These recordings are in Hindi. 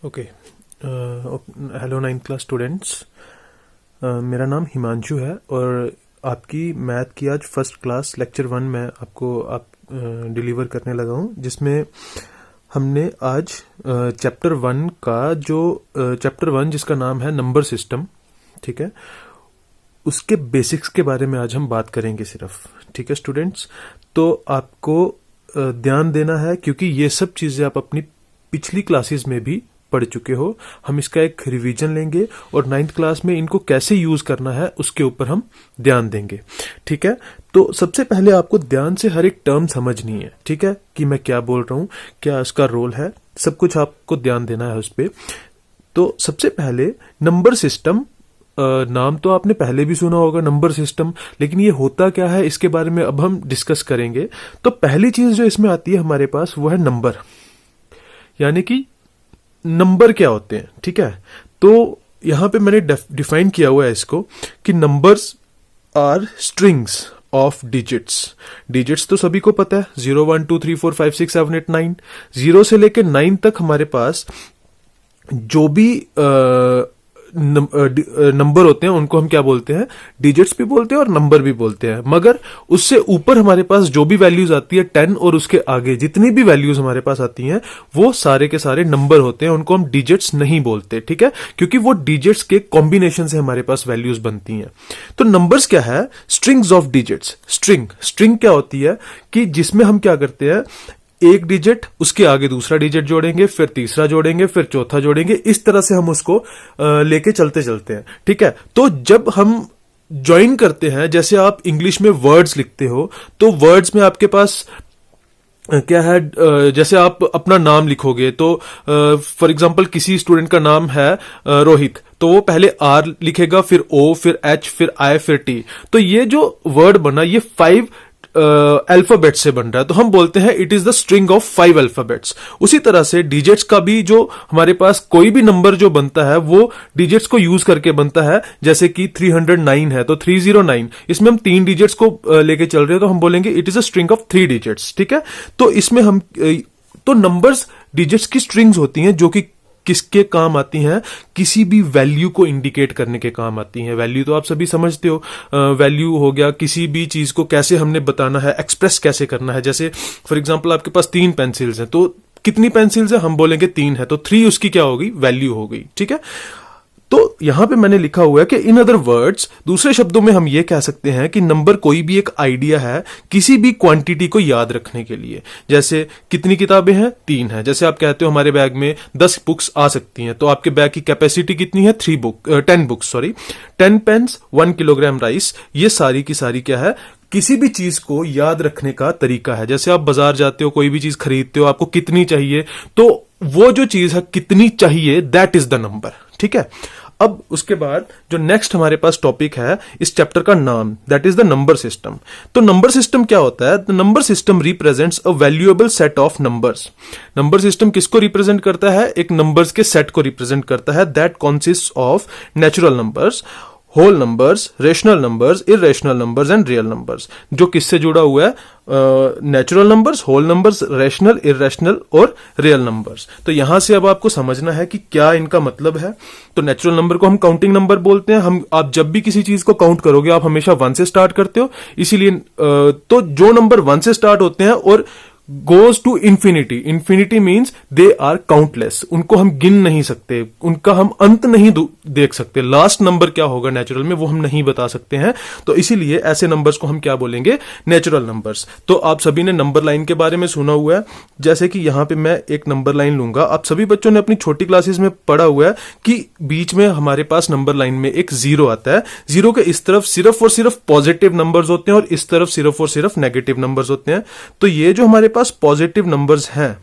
Okay. Hello 9th class students. मेरा नाम हिमांशु है और आपकी मैथ की आज फर्स्ट क्लास लेक्चर 1 में आपको डिलीवर करने लगा हूँ, जिसमें हमने आज चैप्टर 1 का जो चैप्टर 1 जिसका नाम है नंबर सिस्टम, ठीक है, उसके बेसिक्स के बारे में आज हम बात करेंगे सिर्फ। ठीक है स्टूडेंट्स, तो आपको ध्यान देना है क्योंकि ये सब चीज़ें आप अपनी पिछली क्लासेस में भी पढ़ चुके हो। हम इसका एक रिवीजन लेंगे और 9th क्लास में इनको कैसे यूज करना है उसके ऊपर हम ध्यान देंगे। ठीक है, तो सबसे पहले आपको ध्यान से हर एक टर्म समझनी है, ठीक है, कि मैं क्या बोल रहा हूं, क्या इसका रोल है, सब कुछ आपको ध्यान देना है उस पर। तो सबसे पहले नंबर सिस्टम, नाम तो आपने पहले भी सुना होगा नंबर सिस्टम, लेकिन ये होता क्या है इसके बारे में अब हम डिस्कस करेंगे। तो पहली चीज जो इसमें आती है हमारे पास वो है नंबर, यानी कि नंबर क्या होते हैं। ठीक है, तो यहां पे मैंने डिफाइन किया हुआ है इसको कि numbers are strings of digits. Digits तो सभी को पता है, 0 1 2 3 4 5 6 7 8 9। 0 से लेकर 9 तक हमारे पास जो भी नंबर होते हैं उनको हम क्या बोलते हैं, डिजिट्स भी बोलते हैं और नंबर भी बोलते हैं। मगर उससे ऊपर हमारे पास जो भी वैल्यूज आती है 10 और उसके आगे जितनी भी वैल्यूज हमारे पास आती हैं वो सारे के सारे नंबर होते हैं, उनको हम डिजिट्स नहीं बोलते। ठीक है, क्योंकि वो डिजिट्स के कॉम्बिनेशन से हमारे पास वैल्यूज बनती हैं। तो नंबर्स क्या है, स्ट्रिंग्स ऑफ डिजिट्स। स्ट्रिंग क्या होती है कि जिसमें हम क्या करते हैं, एक डिजिट उसके आगे दूसरा डिजिट जोड़ेंगे, फिर तीसरा जोड़ेंगे, फिर चौथा जोड़ेंगे, इस तरह से हम उसको लेके चलते चलते हैं। ठीक है, तो जब हम ज्वाइन करते हैं, जैसे आप इंग्लिश में वर्ड्स लिखते हो, तो वर्ड्स में आपके पास क्या है, जैसे आप अपना नाम लिखोगे तो फॉर एग्जांपल किसी स्टूडेंट का नाम है रोहित, तो वो पहले आर लिखेगा, फिर ओ, फिर एच, फिर आई, फिर टी। तो ये जो वर्ड बना ये 5 अल्फाबेट से बन रहा है, तो हम बोलते हैं it is the string of 5 alphabets. उसी तरह से डिजिट्स का भी जो हमारे पास कोई भी नंबर जो बनता है वो डिजिट्स को यूज करके बनता है। जैसे कि 309 है तो 309, इसमें हम 3 डिजिट्स को लेके चल रहे हैं, तो हम बोलेंगे it is a string of 3 digits. ठीक है, तो इसमें हम तो नंबर्स डिजिट्स की स्ट्रिंग्स होती हैं जो कि किसके काम आती हैं, किसी भी वैल्यू को इंडिकेट करने के काम आती हैं। वैल्यू तो आप सभी समझते हो, वैल्यू हो गया किसी भी चीज को कैसे हमने बताना है, एक्सप्रेस कैसे करना है। जैसे फॉर एग्जांपल आपके पास 3 पेंसिल्स हैं, तो कितनी पेंसिल्स है, हम बोलेंगे 3 है, तो 3 उसकी क्या होगी, वैल्यू हो गई। ठीक है, तो यहां पे मैंने लिखा हुआ है कि इन अदर वर्ड्स, दूसरे शब्दों में हम ये कह सकते हैं कि नंबर कोई भी एक आइडिया है किसी भी क्वांटिटी को याद रखने के लिए। जैसे कितनी किताबें हैं, 3 है। जैसे आप कहते हो हमारे बैग में 10 बुक्स आ सकती हैं, तो आपके बैग की कैपेसिटी कितनी है, 10 बुक्स, 10 पेन्स, 1 किलोग्राम राइस। ये सारी की सारी क्या है, किसी भी चीज को याद रखने का तरीका है। जैसे आप बाजार जाते हो, कोई भी चीज खरीदते हो, आपको कितनी चाहिए, तो वो जो चीज है कितनी चाहिए, दैट इज द नंबर। ठीक है, अब उसके बाद जो नेक्स्ट हमारे पास टॉपिक है इस चैप्टर का नाम, that is the number system. तो नंबर सिस्टम क्या होता है, the number system represents a valuable set of numbers. Number system किसको रिप्रेजेंट करता है, एक नंबर्स के सेट को रिप्रेजेंट करता है, that consist of natural numbers, whole numbers, rational numbers, irrational numbers and real numbers. जो किससे जुड़ा हुआ है, natural numbers, whole numbers, rational, irrational और रियल नंबर्स। तो यहां से अब आपको समझना है कि क्या इनका मतलब है। तो नेचुरल नंबर को हम काउंटिंग नंबर बोलते हैं। हम आप जब भी किसी चीज को काउंट करोगे आप हमेशा 1 से स्टार्ट करते हो, इसीलिए तो जो नंबर 1 से स्टार्ट होते हैं और goes to infinity, infinity means they are countless, उनको हम गिन नहीं सकते, उनका हम अंत नहीं देख सकते। लास्ट नंबर क्या होगा नेचुरल में वो हम नहीं बता सकते हैं, तो इसीलिए ऐसे नंबर्स को हम क्या बोलेंगे, नेचुरल नंबर्स। तो आप सभी ने नंबर लाइन के बारे में सुना हुआ है। जैसे कि यहां पे मैं एक नंबर लाइन लूंगा, आप सभी बच्चों ने अपनी छोटी क्लासेस में पढ़ा हुआ है कि बीच में हमारे पास नंबर लाइन में एक 0 आता है। 0 के इस तरफ सिर्फ और सिर्फ पॉजिटिव नंबर्स होते हैं और इस तरफ सिर्फ और सिर्फ नेगेटिव नंबर्स होते हैं। तो ये जो हमारे पॉजिटिव नंबर्स हैं,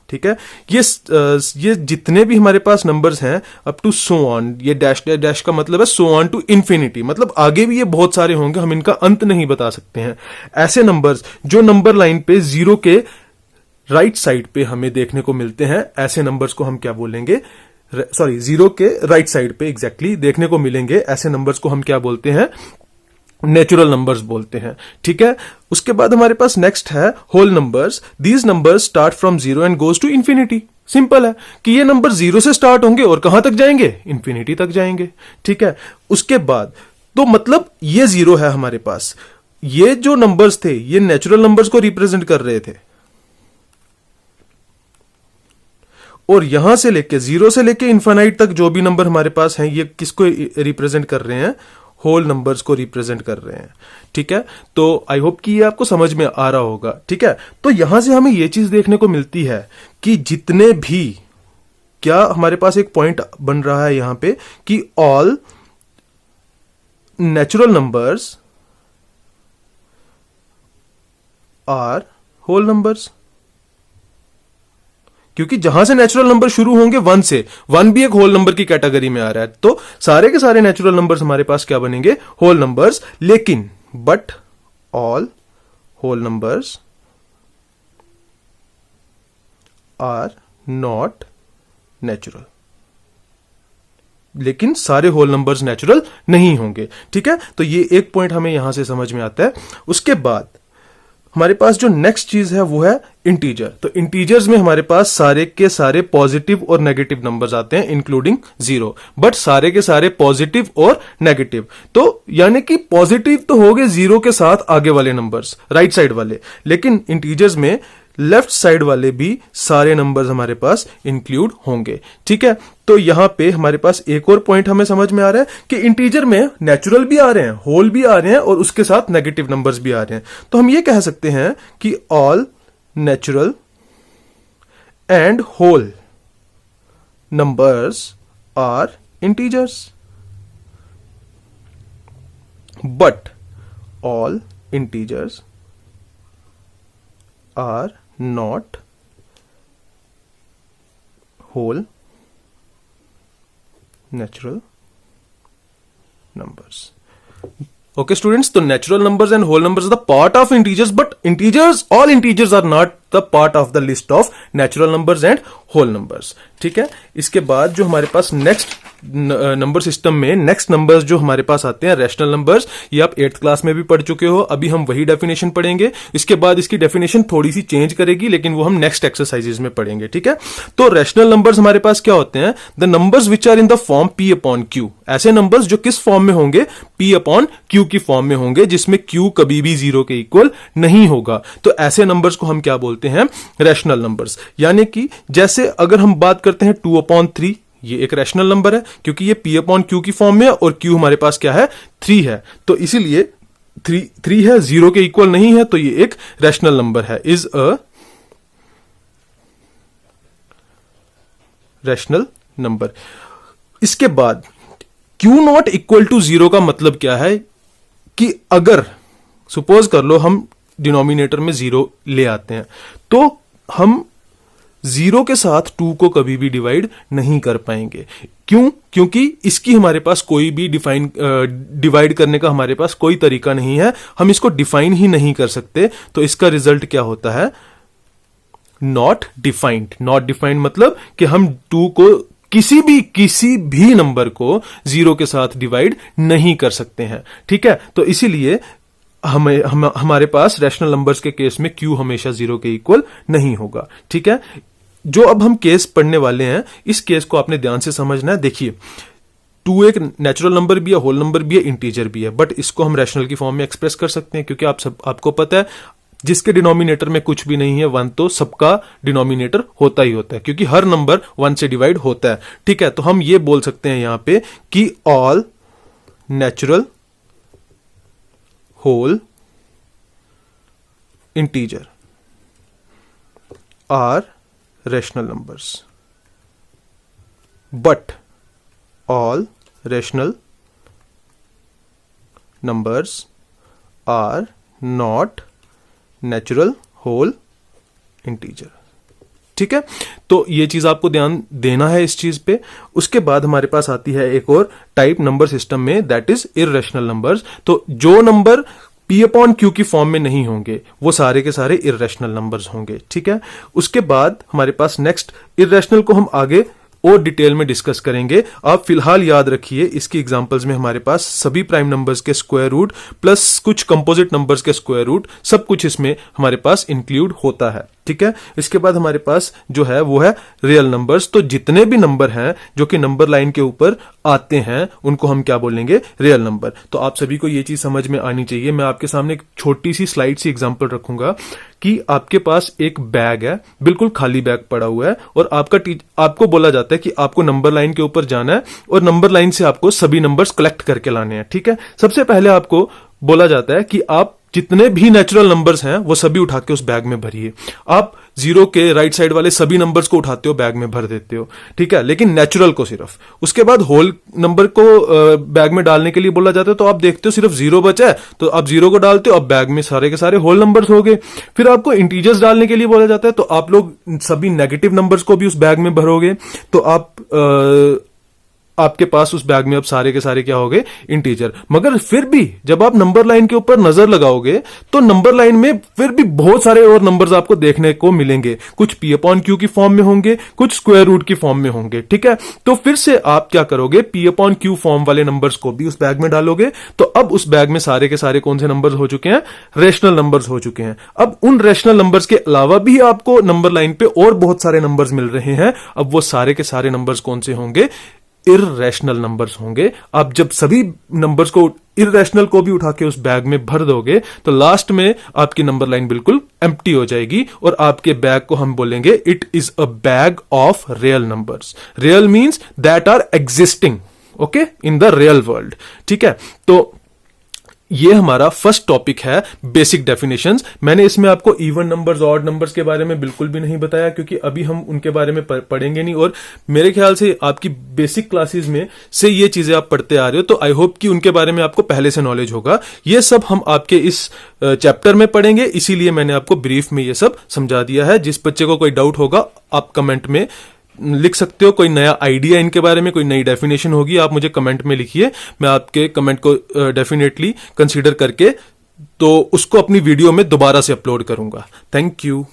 ठीक है, ये जितने भी हमारे पास नंबर्स हैं अप टू सो ऑन, ये डैश डैश डैश का मतलब है सो ऑन टू इंफिनिटी, मतलब आगे भी ये बहुत सारे होंगे, हम इनका अंत नहीं बता सकते हैं। ऐसे नंबर्स जो नंबर लाइन पे 0 के राइट साइड पे हमें देखने को मिलते हैं, ऐसे नंबर्स को हम क्या बोलेंगे, 0 के राइट साइड पे एग्जैक्टली देखने को मिलेंगे, ऐसे नंबर्स को हम क्या बोलते हैं, नेचुरल नंबर्स बोलते हैं। ठीक है, उसके बाद हमारे पास नेक्स्ट है whole numbers. These numbers start from 0 and goes to infinity. Simple है कि ये नंबर 0 से स्टार्ट होंगे और कहां तक जाएंगे, इंफिनिटी तक जाएंगे। ठीक है, उसके बाद तो मतलब ये 0 है हमारे पास। ये जो नंबर्स थे ये नेचुरल नंबर्स को रिप्रेजेंट कर रहे थे, और यहां से लेके 0 से लेके इनफाइनाइट तक जो भी नंबर हमारे पास हैं ये किसको रिप्रेजेंट कर रहे हैं, होल नंबर्स को रिप्रेजेंट कर रहे हैं। ठीक है, तो आई होप कि ये आपको समझ में आ रहा होगा। ठीक है, तो यहां से हमें ये चीज देखने को मिलती है कि जितने भी, क्या हमारे पास एक पॉइंट बन रहा है यहां पे कि all natural numbers are whole numbers, क्योंकि जहां से नेचुरल नंबर शुरू होंगे 1 से, 1 भी एक होल नंबर की कैटेगरी में आ रहा है, तो सारे के सारे नेचुरल नंबर्स हमारे पास क्या बनेंगे, होल नंबर्स। लेकिन but all whole numbers are not natural, लेकिन सारे होल नंबर्स नेचुरल नहीं होंगे। ठीक है, तो ये एक पॉइंट हमें यहां से समझ में आता है। उसके बाद हमारे पास जो नेक्स्ट चीज है वो है इंटीजर। तो इंटीजर्स में हमारे पास सारे के सारे पॉजिटिव और नेगेटिव नंबर्स आते हैं इंक्लूडिंग 0, बट सारे के सारे पॉजिटिव और नेगेटिव। तो यानी कि पॉजिटिव तो हो गए 0 के साथ आगे वाले नंबर्स, राइट साइड वाले, लेकिन इंटीजर्स में लेफ्ट साइड वाले भी सारे नंबर्स हमारे पास इंक्लूड होंगे। ठीक है, तो यहां पे हमारे पास एक और पॉइंट हमें समझ में आ रहा है कि इंटीजर में नेचुरल भी आ रहे हैं, होल भी आ रहे हैं, और उसके साथ नेगेटिव नंबर्स भी आ रहे हैं। तो हम ये कह सकते हैं कि all natural and whole numbers are integers, but all integers are not whole natural numbers. Okay students, so natural numbers and whole numbers are the part of integers, but integers, all integers are not the part of the list of natural numbers and whole numbers. ठीक है, इसके बाद जो हमारे पास नेक्स्ट नंबर सिस्टम में नेक्स्ट नंबर्स जो हमारे पास आते हैं रैशनल नंबर्स, ये आप 8th क्लास में भी पढ़ चुके हो। अभी हम वही डेफिनेशन पढ़ेंगे, इसके बाद इसकी डेफिनेशन थोड़ी सी चेंज करेगी, लेकिन वो हम नेक्स्ट एक्सरसाइजेज में पढ़ेंगे। ठीक है, तो रैशनल नंबर्स हमारे पास क्या होते हैं, the numbers which are in the form p upon q। ऐसे नंबर्स जो किस फॉर्म में होंगे, p अपॉन q की फॉर्म में होंगे, जिसमें q कभी भी 0 के इक्वल नहीं होगा। तो ऐसे नंबर्स को हम क्या बोलते हैं, रैशनल नंबर्स। यानी कि जैसे अगर हम बात करते हैं 2/3, ये एक रैशनल नंबर है क्योंकि ये p अपॉन q की फॉर्म में है और q हमारे पास क्या है, 3 है, तो इसीलिए 3 है, 0 के इक्वल नहीं है, तो ये एक रैशनल नंबर है, इज अ रैशनल नंबर। इसके बाद q नॉट इक्वल टू 0 का मतलब क्या है कि अगर सपोज कर लो हम डिनोमिनेटर में 0 ले आते हैं, तो हम 0 के साथ 2 को कभी भी डिवाइड नहीं कर पाएंगे। क्यों? क्योंकि इसकी हमारे पास कोई भी डिवाइड करने का हमारे पास कोई तरीका नहीं है, हम इसको डिफाइन ही नहीं कर सकते। तो इसका रिजल्ट क्या होता है, नॉट डिफाइंड। नॉट डिफाइंड मतलब कि हम 2 को किसी भी नंबर को 0 के साथ डिवाइड नहीं कर सकते हैं। ठीक है, तो इसीलिए हमारे पास रैशनल नंबर्स के केस में q हमेशा 0 के इक्वल नहीं होगा। ठीक है, जो अब हम केस पढ़ने वाले हैं, इस केस को आपने ध्यान से समझना है। देखिए 2 एक नेचुरल नंबर भी है, होल नंबर भी है, इंटीजर भी है, बट इसको हम रैशनल की फॉर्म में एक्सप्रेस कर सकते हैं, क्योंकि आपको पता है जिसके डिनोमिनेटर में कुछ भी नहीं है 1, तो सबका डिनोमिनेटर होता ही होता है, क्योंकि हर नंबर 1 से डिवाइड होता है। ठीक है, तो हम ये बोल सकते हैं यहां पे कि all natural whole integer are rational numbers, but all rational numbers are not natural whole integer. ठीक है, तो ये चीज आपको ध्यान देना है इस चीज पे। उसके बाद हमारे पास आती है एक और टाइप नंबर सिस्टम में, दैट इज इररेशनल नंबर्स। तो जो नंबर p अपॉन q की फॉर्म में नहीं होंगे वो सारे के सारे इररेशनल नंबर्स होंगे। ठीक है, उसके बाद हमारे पास नेक्स्ट इररेशनल को हम आगे और डिटेल में डिस्कस करेंगे। आप फिलहाल याद रखिए इसकी एग्जांपल्स में हमारे पास सभी प्राइम नंबर्स के स्क्वायर रूट प्लस कुछ कंपोजिट नंबर्स के स्क्वायर रूट सब कुछ इसमें हमारे पास इंक्लूड होता है, ठीक है। इसके बाद हमारे पास जो है वो है रियल नंबर्स। तो जितने भी नंबर हैं जो कि नंबर लाइन के ऊपर आते हैं उनको हम क्या बोलेंगे, रियल नंबर। तो आप सभी को ये चीज समझ में आनी चाहिए। मैं आपके सामने एक छोटी सी स्लाइड सी एग्जांपल रखूंगा कि आपके पास एक बैग है, बिल्कुल खाली बैग पड़ा हुआ है, और आपको बोला जाता है कि आपको नंबर लाइन के ऊपर जाना है और नंबर लाइन से आपको सभी नंबर्स कलेक्ट करके लाने हैं, ठीक है। सबसे पहले आपको बोला जाता है कि आप जितने भी नेचुरल नंबर्स हैं वो सभी उठा के उस बैग में भरिए। आप जीरो के राइट साइड वाले सभी नंबर्स को उठाते हो, बैग में भर देते हो, ठीक है, लेकिन नेचुरल को सिर्फ। उसके बाद होल नंबर को बैग में डालने के लिए बोला जाता है, तो आप देखते हो सिर्फ जीरो बचा है तो आप जीरो को डालते हो, अब बैग में सारे के सारे होल नंबर्स हो गए। फिर आपको इंटीजर्स डालने के लिए बोला जाता है, तो आप लोग सभी नेगेटिव नंबर्स को भी उस बैग में भरोगे, तो आपके पास उस बैग में अब सारे के सारे क्या हो गए, इंटीजर। मगर फिर भी जब आप नंबर लाइन के ऊपर नजर लगाओगे तो नंबर लाइन में फिर भी बहुत सारे और नंबर्स आपको देखने को मिलेंगे। कुछ पी अपॉन क्यू की फॉर्म में होंगे, कुछ स्क्वायर रूट की फॉर्म में होंगे, ठीक है। तो फिर से आप क्या करोगे, पी अपॉन क्यू फॉर्म वाले नंबर्स को भी उस बैग में डालोगे। तो अब उस बैग में सारे के सारे कौन से नंबर्स हो चुके हैं, रेशनल नंबर्स हो चुके हैं। अब उन रेशनल नंबर्स के अलावा भी आपको नंबर लाइन पे और बहुत सारे नंबर्स मिल रहे हैं। अब वो सारे के सारे नंबर्स कौन से होंगे, इररेशनल नंबर्स होंगे। आप जब सभी नंबर्स को, इररेशनल को भी उठा के उस बैग में भर दोगे तो लास्ट में आपकी नंबर लाइन बिल्कुल एम्प्टी हो जाएगी और आपके बैग को हम बोलेंगे it is a bag of real numbers. Real means that are existing, okay, in the real world, ठीक है। तो ये हमारा फर्स्ट टॉपिक है, बेसिक डेफिनेशंस। मैंने इसमें आपको इवन नंबर्स, ऑड नंबर्स के बारे में बिल्कुल भी नहीं बताया क्योंकि अभी हम उनके बारे में पढ़ेंगे नहीं, और मेरे ख्याल से आपकी बेसिक क्लासेस में से ये चीजें आप पढ़ते आ रहे हो, तो आई होप कि उनके बारे में आपको पहले से नॉलेज होगा। ये सब हम आपके इस चैप्टर में पढ़ेंगे, इसीलिए मैंने आपको ब्रीफ में ये सब समझा दिया है। जिस बच्चे को कोई डाउट होगा आप कमेंट में लिख सकते हो, कोई नया आइडिया इनके बारे में, कोई नई डेफिनेशन होगी आप मुझे कमेंट में लिखिए। मैं आपके कमेंट को डेफिनेटली कंसीडर करके तो उसको अपनी वीडियो में दोबारा से अपलोड करूंगा। Thank you.